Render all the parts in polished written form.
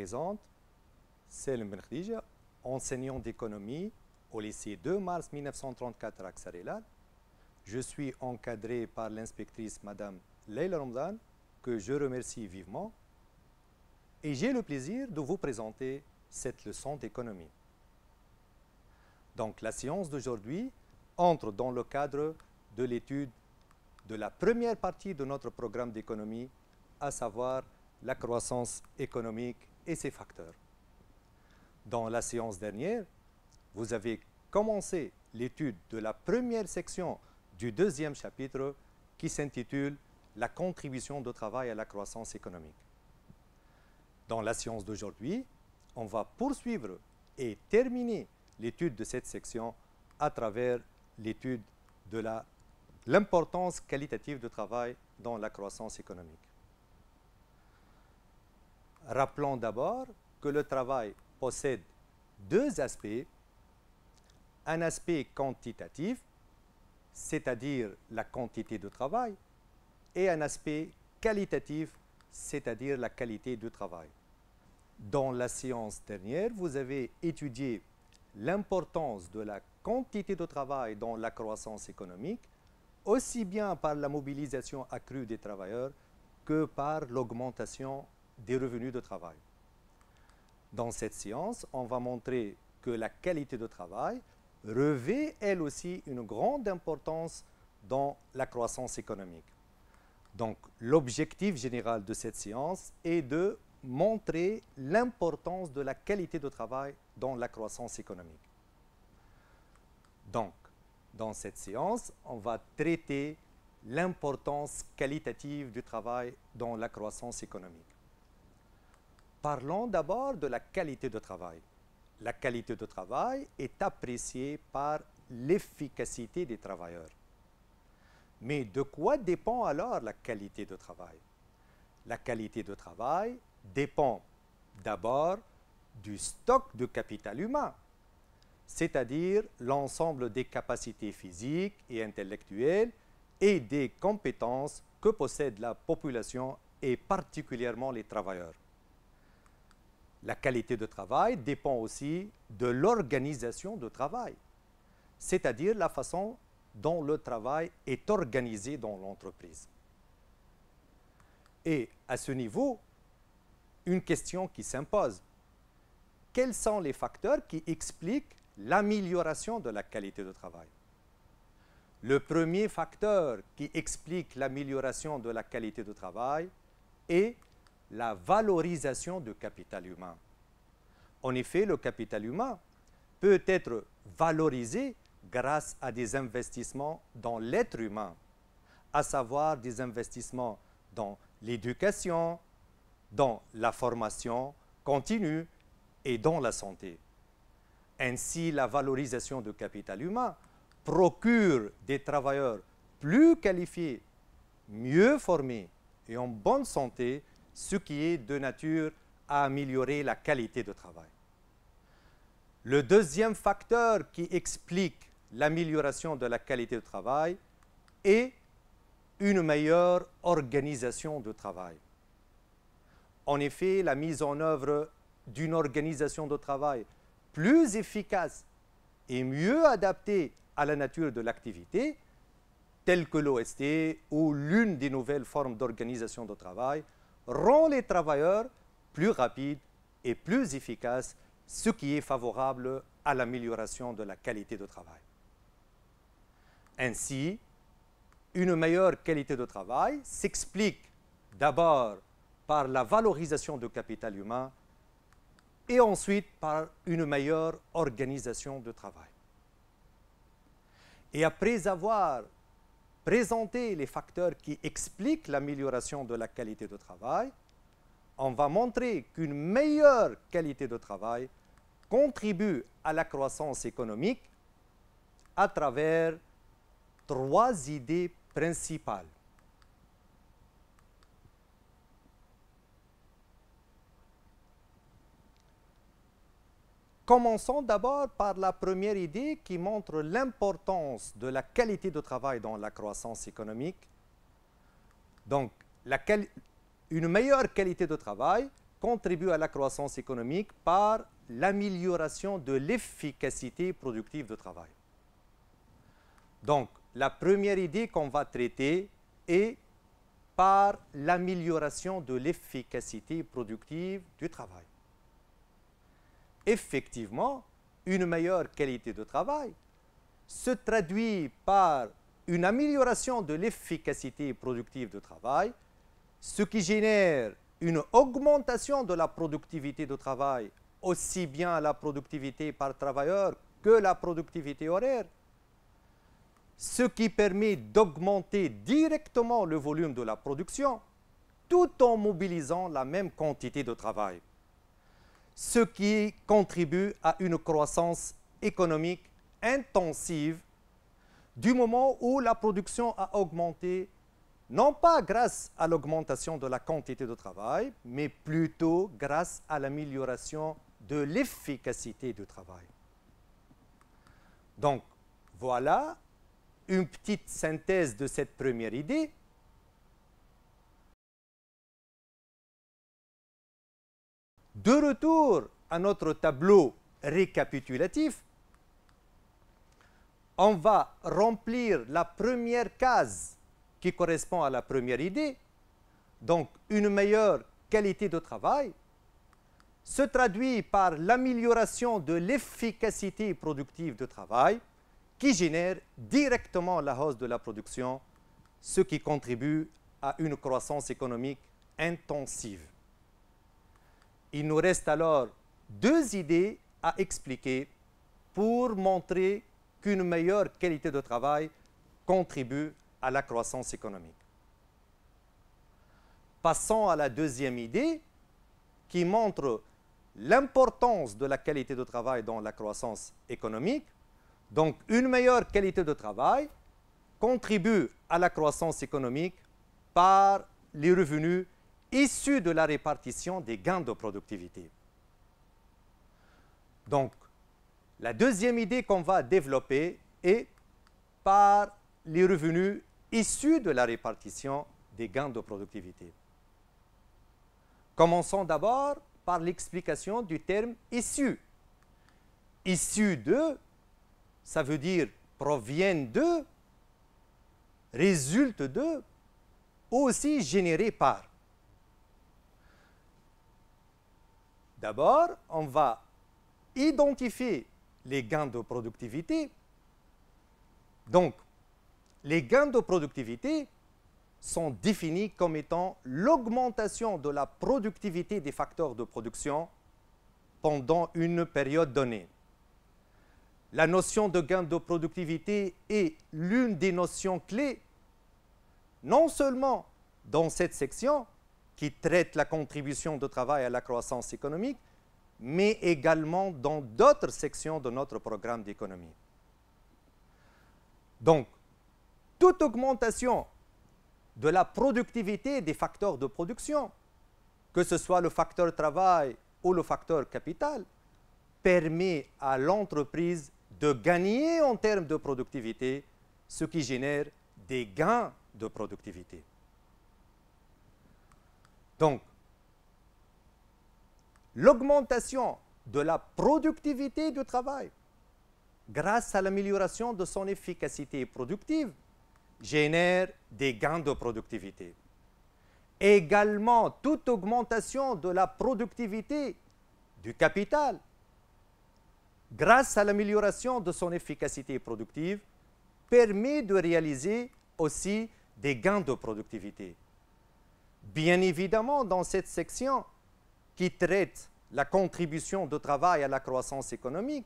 présente Selim Ben Khadija, enseignant d'économie au lycée 2 mars 1934 à Aksarelal. Je suis encadré par l'inspectrice Madame Leila Ramdan, que je remercie vivement. Et j'ai le plaisir de vous présenter cette leçon d'économie. Donc la séance d'aujourd'hui entre dans le cadre de l'étude de la première partie de notre programme d'économie, à savoir la croissance économique et ses facteurs. Dans la séance dernière, vous avez commencé l'étude de la première section du deuxième chapitre qui s'intitule « La contribution du travail à la croissance économique ». Dans la séance d'aujourd'hui, on va poursuivre et terminer l'étude de cette section à travers l'étude de l'importance qualitative du travail dans la croissance économique. Rappelons d'abord que le travail possède deux aspects. Un aspect quantitatif, c'est-à-dire la quantité de travail, et un aspect qualitatif, c'est-à-dire la qualité du travail. Dans la séance dernière, vous avez étudié l'importance de la quantité de travail dans la croissance économique, aussi bien par la mobilisation accrue des travailleurs que par l'augmentation des revenus de travail. Dans cette séance, on va montrer que la qualité de travail revêt elle aussi une grande importance dans la croissance économique. Donc l'objectif général de cette séance est de montrer l'importance de la qualité de travail dans la croissance économique. Donc, dans cette séance, on va traiter l'importance qualitative du travail dans la croissance économique. Parlons d'abord de la qualité de travail. La qualité de travail est appréciée par l'efficacité des travailleurs. Mais de quoi dépend alors la qualité de travail? La qualité de travail dépend d'abord du stock de capital humain, c'est-à-dire l'ensemble des capacités physiques et intellectuelles et des compétences que possède la population et particulièrement les travailleurs. La qualité de travail dépend aussi de l'organisation du travail, c'est-à-dire la façon dont le travail est organisé dans l'entreprise. Et à ce niveau, une question qui s'impose. Quels sont les facteurs qui expliquent l'amélioration de la qualité de travail? Le premier facteur qui explique l'amélioration de la qualité de travail est la valorisation du capital humain. En effet, le capital humain peut être valorisé grâce à des investissements dans l'être humain, à savoir des investissements dans l'éducation, dans la formation continue et dans la santé. Ainsi, la valorisation du capital humain procure des travailleurs plus qualifiés, mieux formés et en bonne santé, ce qui est de nature à améliorer la qualité de travail. Le deuxième facteur qui explique l'amélioration de la qualité de travail est une meilleure organisation du travail. En effet, la mise en œuvre d'une organisation de travail plus efficace et mieux adaptée à la nature de l'activité, telle que l'OST ou l'une des nouvelles formes d'organisation de travail, rend les travailleurs plus rapides et plus efficaces, ce qui est favorable à l'amélioration de la qualité de travail. Ainsi, une meilleure qualité de travail s'explique d'abord par la valorisation du capital humain et ensuite par une meilleure organisation du travail. Et après avoir présenté les facteurs qui expliquent l'amélioration de la qualité de travail, on va montrer qu'une meilleure qualité de travail contribue à la croissance économique à travers trois idées principales. Commençons d'abord par la première idée qui montre l'importance de la qualité de travail dans la croissance économique. Donc, une meilleure qualité de travail contribue à la croissance économique par l'amélioration de l'efficacité productive de travail. Donc, la première idée qu'on va traiter est par l'amélioration de l'efficacité productive du travail. Effectivement, une meilleure qualité de travail se traduit par une amélioration de l'efficacité productive de travail, ce qui génère une augmentation de la productivité de travail, aussi bien la productivité par travailleur que la productivité horaire, ce qui permet d'augmenter directement le volume de la production tout en mobilisant la même quantité de travail, ce qui contribue à une croissance économique intensive du moment où la production a augmenté, non pas grâce à l'augmentation de la quantité de travail, mais plutôt grâce à l'amélioration de l'efficacité du travail. Donc, voilà une petite synthèse de cette première idée. De retour à notre tableau récapitulatif, on va remplir la première case qui correspond à la première idée. Donc, une meilleure qualité de travail se traduit par l'amélioration de l'efficacité productive de travail qui génère directement la hausse de la production, ce qui contribue à une croissance économique intensive. Il nous reste alors deux idées à expliquer pour montrer qu'une meilleure qualité de travail contribue à la croissance économique. Passons à la deuxième idée qui montre l'importance de la qualité de travail dans la croissance économique. Donc, une meilleure qualité de travail contribue à la croissance économique par les revenus issus de la répartition des gains de productivité. Donc, la deuxième idée qu'on va développer est par les revenus issus de la répartition des gains de productivité. Commençons d'abord par l'explication du terme « issu ». « Issu de », ça veut dire « proviennent de »,« résulte de » ou aussi « généré par ». D'abord, on va identifier les gains de productivité. Donc, les gains de productivité sont définis comme étant l'augmentation de la productivité des facteurs de production pendant une période donnée. La notion de gain de productivité est l'une des notions clés, non seulement dans cette section qui traite la contribution de travail à la croissance économique, mais également dans d'autres sections de notre programme d'économie. Donc, toute augmentation de la productivité des facteurs de production, que ce soit le facteur travail ou le facteur capital, permet à l'entreprise de gagner en termes de productivité, ce qui génère des gains de productivité. Donc, l'augmentation de la productivité du travail grâce à l'amélioration de son efficacité productive génère des gains de productivité. Également, toute augmentation de la productivité du capital grâce à l'amélioration de son efficacité productive permet de réaliser aussi des gains de productivité. Bien évidemment, dans cette section qui traite la contribution de travail à la croissance économique,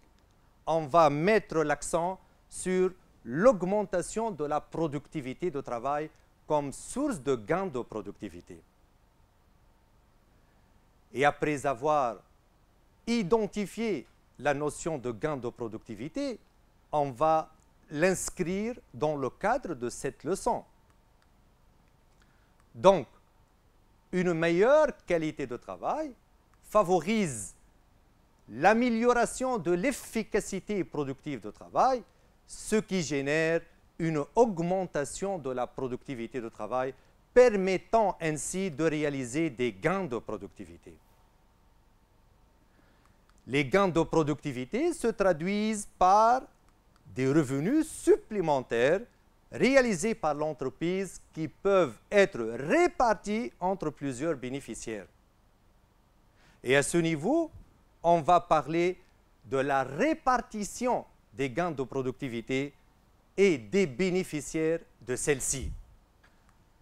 on va mettre l'accent sur l'augmentation de la productivité de travail comme source de gains de productivité. Et après avoir identifié la notion de gain de productivité, on va l'inscrire dans le cadre de cette leçon. Donc, une meilleure qualité de travail favorise l'amélioration de l'efficacité productive de travail, ce qui génère une augmentation de la productivité de travail, permettant ainsi de réaliser des gains de productivité. les gains de productivité se traduisent par des revenus supplémentaires réalisés par l'entreprise qui peuvent être répartis entre plusieurs bénéficiaires. Et à ce niveau, on va parler de la répartition des gains de productivité et des bénéficiaires de celle-ci.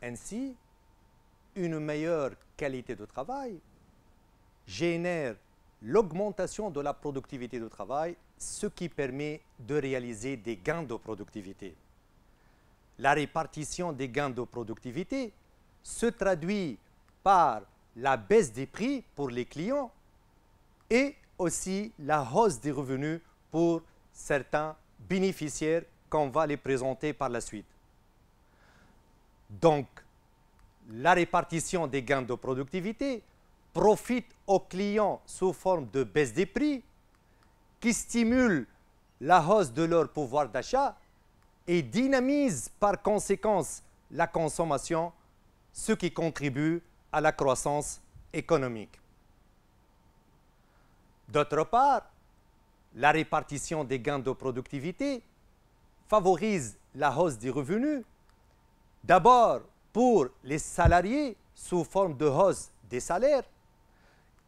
Ainsi, une meilleure qualité de travail génère l'augmentation de la productivité du travail, ce qui permet de réaliser des gains de productivité. La répartition des gains de productivité se traduit par la baisse des prix pour les clients et aussi la hausse des revenus pour certains bénéficiaires qu'on va les présenter par la suite. Donc, la répartition des gains de productivité profite aux clients sous forme de baisse des prix qui stimule la hausse de leur pouvoir d'achat et dynamise par conséquence la consommation, ce qui contribue à la croissance économique. D'autre part, la répartition des gains de productivité favorise la hausse des revenus, d'abord pour les salariés sous forme de hausse des salaires,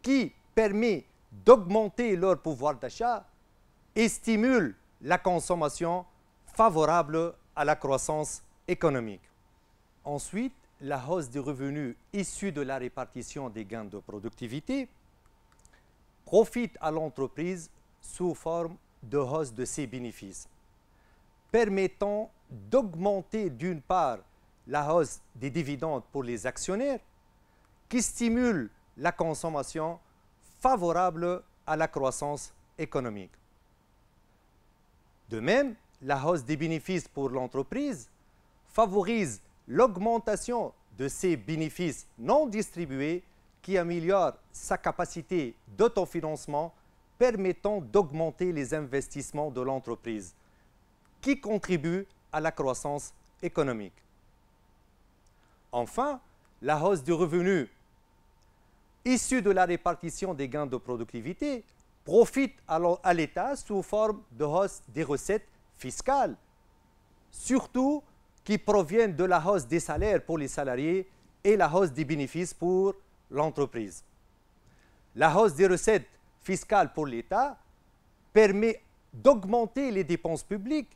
qui permet d'augmenter leur pouvoir d'achat et stimule la consommation favorable à la croissance économique. Ensuite, la hausse des revenus issus de la répartition des gains de productivité profite à l'entreprise sous forme de hausse de ses bénéfices, permettant d'augmenter d'une part la hausse des dividendes pour les actionnaires, qui stimule la consommation favorable à la croissance économique. De même, la hausse des bénéfices pour l'entreprise favorise l'augmentation de ses bénéfices non distribués qui améliore sa capacité d'autofinancement permettant d'augmenter les investissements de l'entreprise qui contribuent à la croissance économique. Enfin, la hausse du revenu issue de la répartition des gains de productivité profite à l'État sous forme de hausse des recettes fiscales, surtout qui proviennent de la hausse des salaires pour les salariés et la hausse des bénéfices pour l'entreprise. La hausse des recettes fiscales pour l'État permet d'augmenter les dépenses publiques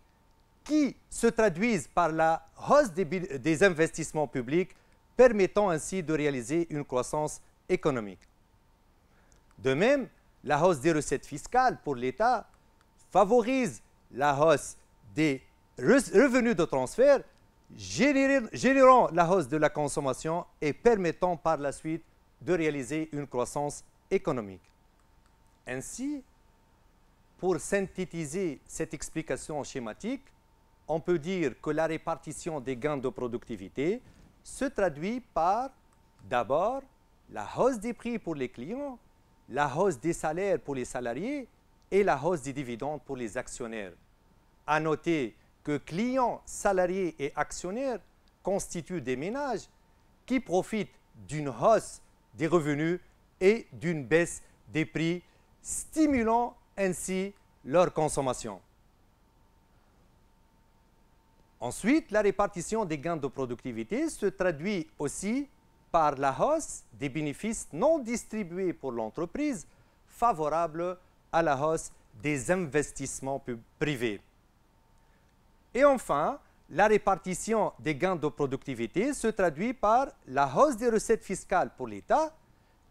qui se traduisent par la hausse des investissements publics, permettant ainsi de réaliser une croissance économique. De même, la hausse des recettes fiscales pour l'État favorise la hausse des revenus de transfert, générant la hausse de la consommation et permettant par la suite de réaliser une croissance économique. Ainsi, pour synthétiser cette explication schématique, on peut dire que la répartition des gains de productivité se traduit par, d'abord, la hausse des prix pour les clients, la hausse des salaires pour les salariés et la hausse des dividendes pour les actionnaires. À noter que clients, salariés et actionnaires constituent des ménages qui profitent d'une hausse des revenus et d'une baisse des prix, stimulant ainsi leur consommation. Ensuite, la répartition des gains de productivité se traduit aussi par la hausse des bénéfices non distribués pour l'entreprise, favorable à la hausse des investissements privés. Et enfin, la répartition des gains de productivité se traduit par la hausse des recettes fiscales pour l'État,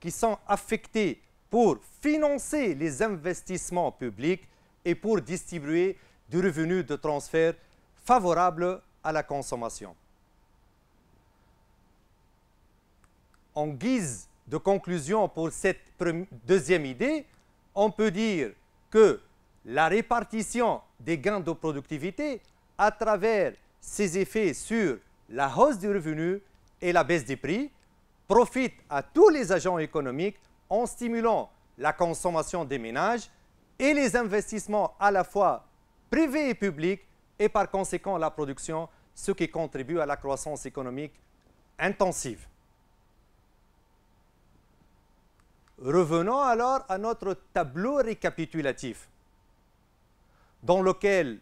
qui sont affectées pour financer les investissements publics et pour distribuer du revenu de transfert favorable à la consommation. En guise de conclusion pour cette deuxième idée, on peut dire que la répartition des gains de productivité à travers ses effets sur la hausse du revenu et la baisse des prix profite à tous les agents économiques en stimulant la consommation des ménages et les investissements à la fois privés et publics et par conséquent la production, ce qui contribue à la croissance économique intensive. revenons alors à notre tableau récapitulatif, dans lequel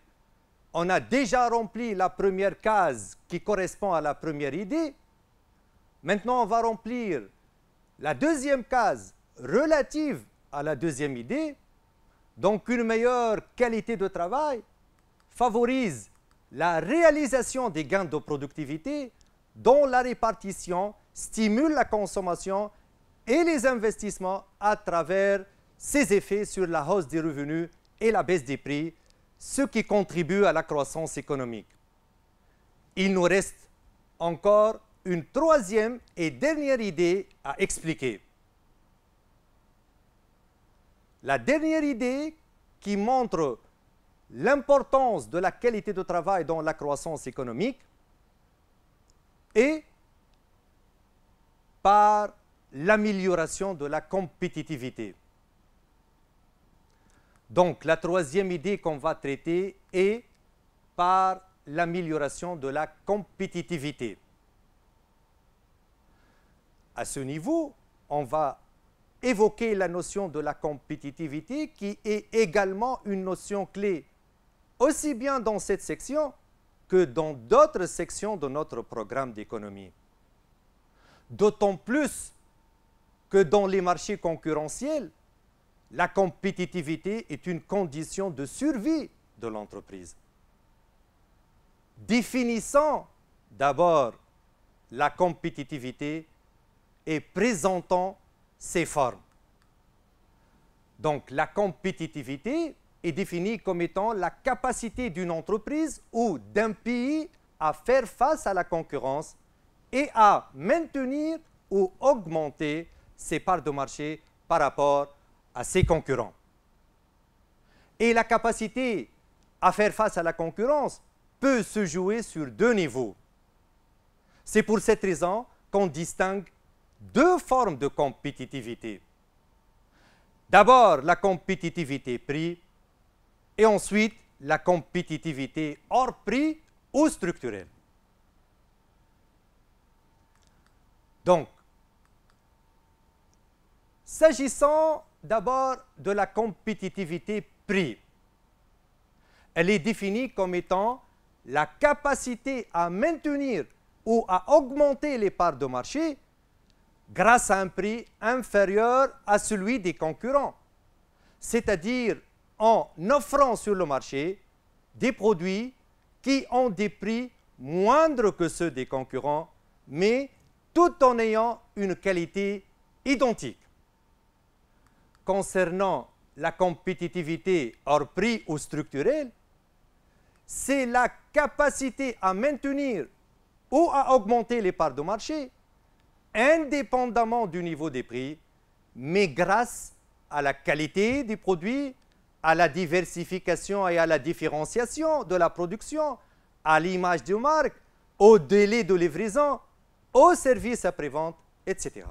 on a déjà rempli la première case qui correspond à la première idée. Maintenant, on va remplir la deuxième case relative à la deuxième idée. Donc, une meilleure qualité de travail favorise la réalisation des gains de productivité dont la répartition stimule la consommation et les investissements à travers ses effets sur la hausse des revenus et la baisse des prix, ce qui contribue à la croissance économique. Il nous reste encore une troisième et dernière idée à expliquer. La dernière idée qui montre l'importance de la qualité de travail dans la croissance économique est par l'amélioration de la compétitivité. Donc, la troisième idée qu'on va traiter est par l'amélioration de la compétitivité. À ce niveau, on va évoquer la notion de la compétitivité qui est également une notion clé, aussi bien dans cette section que dans d'autres sections de notre programme d'économie. D'autant plus que dans les marchés concurrentiels, la compétitivité est une condition de survie de l'entreprise. Définissant d'abord la compétitivité et présentant ses formes. Donc, la compétitivité est définie comme étant la capacité d'une entreprise ou d'un pays à faire face à la concurrence et à maintenir ou augmenter ses parts de marché par rapport à ses concurrents. Et la capacité à faire face à la concurrence peut se jouer sur deux niveaux. C'est pour cette raison qu'on distingue deux formes de compétitivité. D'abord, la compétitivité prix et ensuite la compétitivité hors prix ou structurelle. Donc, s'agissant d'abord de la compétitivité prix, elle est définie comme étant la capacité à maintenir ou à augmenter les parts de marché grâce à un prix inférieur à celui des concurrents, c'est-à-dire en offrant sur le marché des produits qui ont des prix moindres que ceux des concurrents, mais tout en ayant une qualité identique. Concernant la compétitivité hors prix ou structurelle, c'est la capacité à maintenir ou à augmenter les parts de marché indépendamment du niveau des prix, mais grâce à la qualité des produits, à la diversification et à la différenciation de la production, à l'image de marque, au délai de livraison, aux services après-vente, etc.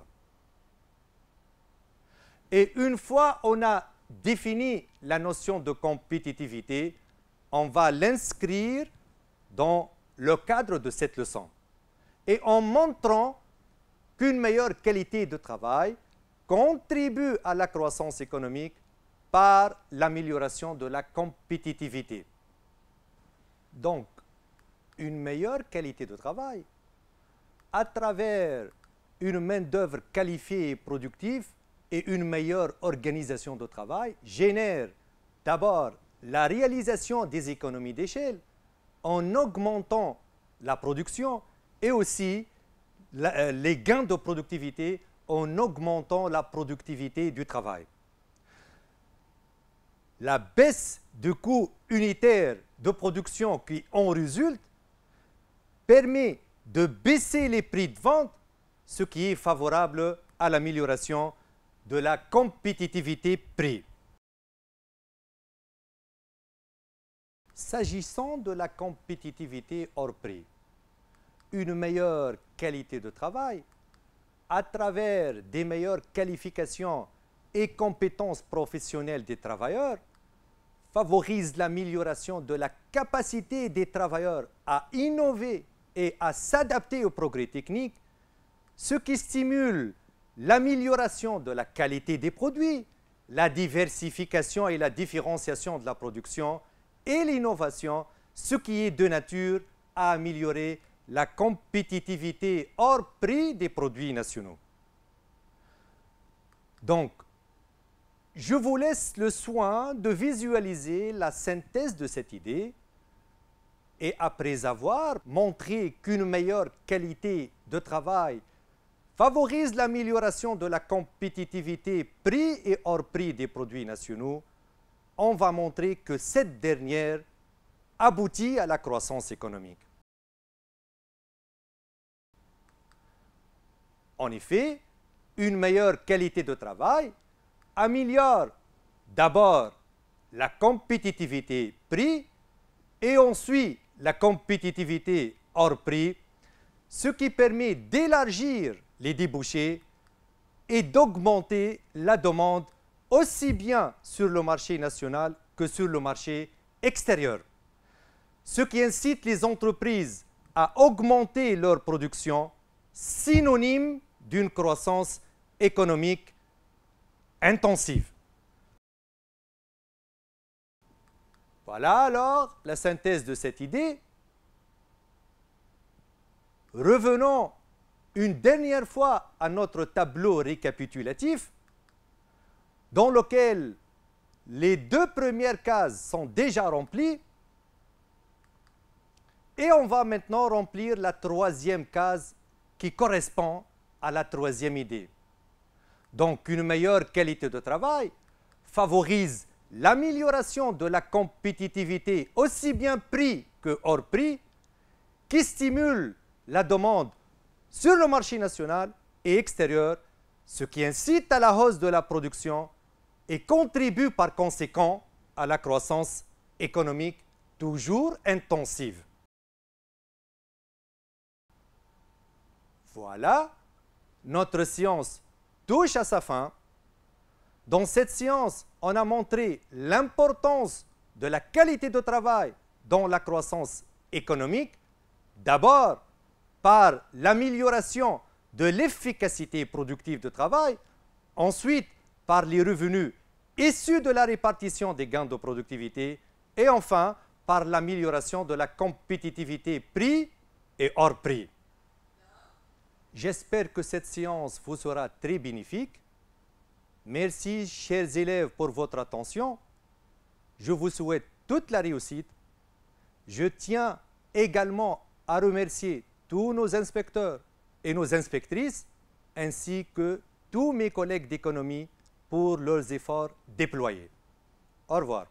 Et une fois on a défini la notion de compétitivité, on va l'inscrire dans le cadre de cette leçon. Et en montrant qu'une meilleure qualité de travail contribue à la croissance économique par l'amélioration de la compétitivité. Donc, une meilleure qualité de travail à travers une main-d'œuvre qualifiée et productive et une meilleure organisation de travail génère d'abord la réalisation des économies d'échelle en augmentant la production et aussi les gains de productivité en augmentant la productivité du travail. La baisse du coût unitaire de production qui en résulte permet de baisser les prix de vente, ce qui est favorable à l'amélioration de la compétitivité prix. S'agissant de la compétitivité hors prix, une meilleure qualité de travail à travers des meilleures qualifications et compétences professionnelles des travailleurs favorise l'amélioration de la capacité des travailleurs à innover et à s'adapter aux progrès techniques, ce qui stimule l'amélioration de la qualité des produits, la diversification et la différenciation de la production et l'innovation, ce qui est de nature à améliorer la compétitivité hors prix des produits nationaux. Donc, je vous laisse le soin de visualiser la synthèse de cette idée et après avoir montré qu'une meilleure qualité de travail favorise l'amélioration de la compétitivité prix et hors prix des produits nationaux, on va montrer que cette dernière aboutit à la croissance économique. En effet, une meilleure qualité de travail améliore d'abord la compétitivité prix et ensuite la compétitivité hors prix, ce qui permet d'élargir les débouchés et d'augmenter la demande aussi bien sur le marché national que sur le marché extérieur, ce qui incite les entreprises à augmenter leur production, synonyme d'une croissance économique intensive. Voilà alors la synthèse de cette idée. Revenons une dernière fois à notre tableau récapitulatif dans lequel les deux premières cases sont déjà remplies et on va maintenant remplir la troisième case qui correspond à la troisième idée. Donc, une meilleure qualité de travail favorise l'amélioration de la compétitivité aussi bien prix que hors prix, qui stimule la demande sur le marché national et extérieur, ce qui incite à la hausse de la production et contribue par conséquent à la croissance économique toujours intensive. Voilà, notre séance touche à sa fin. Dans cette séance, on a montré l'importance de la qualité de travail dans la croissance économique, d'abord par l'amélioration de l'efficacité productive de travail, ensuite par les revenus issus de la répartition des gains de productivité et enfin par l'amélioration de la compétitivité prix et hors prix. J'espère que cette séance vous sera très bénéfique. Merci, chers élèves, pour votre attention. Je vous souhaite toute la réussite. Je tiens également à remercier tous nos inspecteurs et nos inspectrices, ainsi que tous mes collègues d'économie pour leurs efforts déployés. Au revoir.